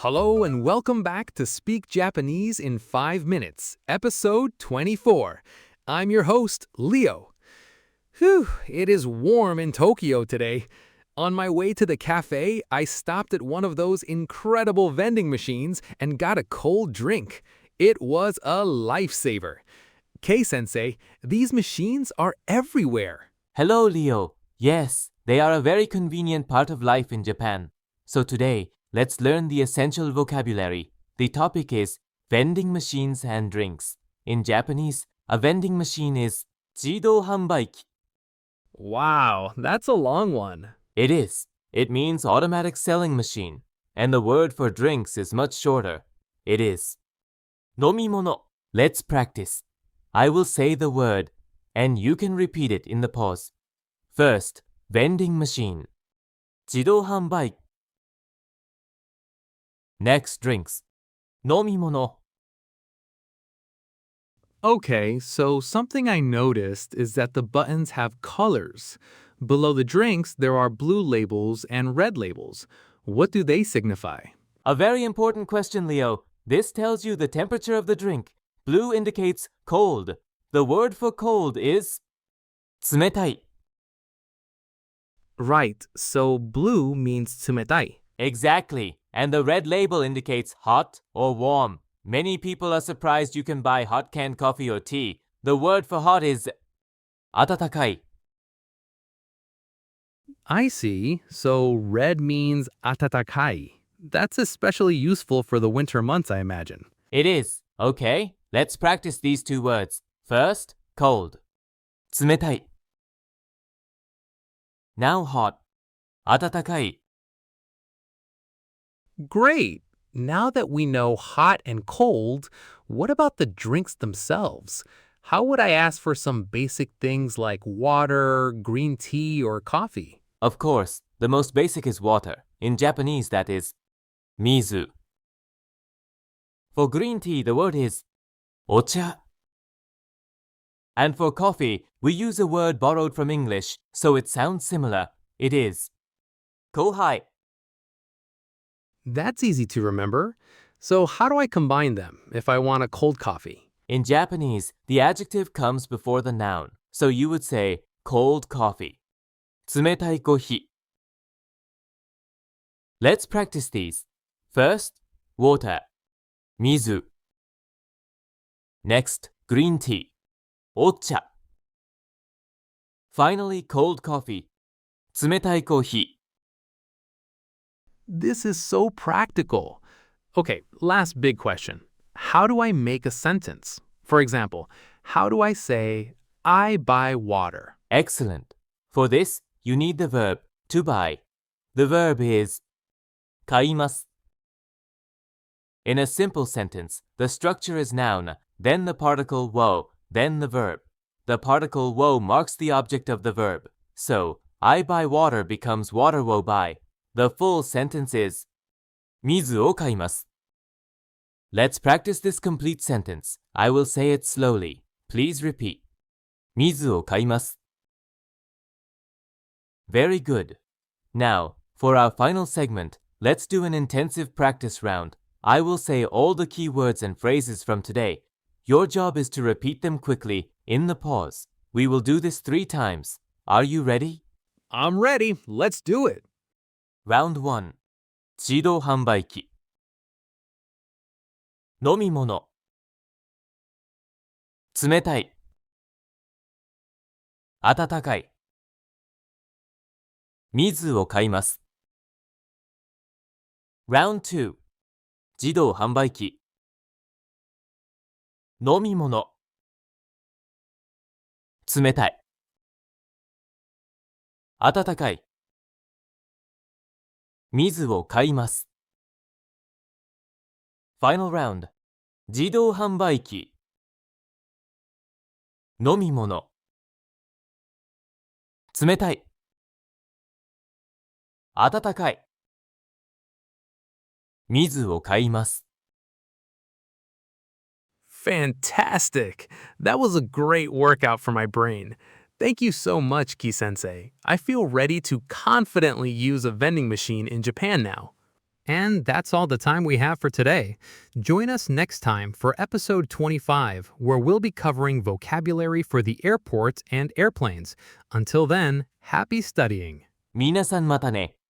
Hello and welcome back to Speak Japanese in 5 Minutes, episode 24. I'm your host, Leo. Whew, it is warm in Tokyo today. On my way to the cafe, I stopped at one of those incredible vending machines and got a cold drink. It was a lifesaver. Kei-sensei, these machines are everywhere. Hello, Leo. Yes, they are a very convenient part of life in Japan. So today, let's learn the essential vocabulary. The topic is vending machines and drinks. In Japanese, a vending machine is 自動販売機. Wow, that's a long one. It is. It means automatic selling machine. And the word for drinks is much shorter. It is 飲み物. Let's practice. I will say the word, and you can repeat it in the pause. First, vending machine. 自動販売機. Next, drinks. 飲み物. Okay, so something I noticed is that the buttons have colors. Below the drinks, there are blue labels and red labels. What do they signify? A very important question, Leo. This tells you the temperature of the drink. Blue indicates cold. The word for cold is 冷たい. Right, so blue means 冷たい. Exactly. And the red label indicates hot or warm. Many people are surprised you can buy hot canned coffee or tea. The word for hot is 温かい. I see, so red means 温かい. That's especially useful for the winter months, I imagine. It is. Okay, let's practice these two words. First, cold. 冷たい. Now hot. 温かい. Great! Now that we know hot and cold, what about the drinks themselves? How would I ask for some basic things like water, green tea, or coffee? Of course, the most basic is water. In Japanese, that is 水. For green tea, the word is お茶. And for coffee, we use a word borrowed from English, so it sounds similar. It is コーハイ. That's easy to remember. So how do I combine them if I want a cold coffee? In Japanese, the adjective comes before the noun, so you would say cold coffee. 冷たいコーヒー. Let's practice these. First, water. 水. Next, green tea. お茶. Finally, cold coffee. 冷たいコーヒー. This is so practical. Okay, last big question. How do I make a sentence? For example, how do I say, I buy water? Excellent. For this, you need the verb to buy. The verb is 買います. In a simple sentence, the structure is noun, then the particle wo, then the verb. The particle wo marks the object of the verb. So, I buy water becomes water wo buy. The full sentence is 水を買います. Let's practice this complete sentence. I will say it slowly. Please repeat. 水を買います. Very good. Now, for our final segment, let's do an intensive practice round. I will say all the key words and phrases from today. Your job is to repeat them quickly in the pause. We will do this 3 times. Are you ready? I'm ready. Let's do it. Round 1. 自動販売機. 飲み物. 冷たい. 温かい. 水を買います. Round 2. 自動販売機. 飲み物. 冷たい. 温かい. 水を買います. Final round. 自動販売機. 飲み物. 冷たい. 温かい. 水を買います. Fantastic! That was a great workout for my brain. Thank you so much, Ki-sensei. I feel ready to confidently use a vending machine in Japan now. And that's all the time we have for today. Join us next time for episode 25, where we'll be covering vocabulary for the airport and airplanes. Until then, happy studying. 皆さんまたね。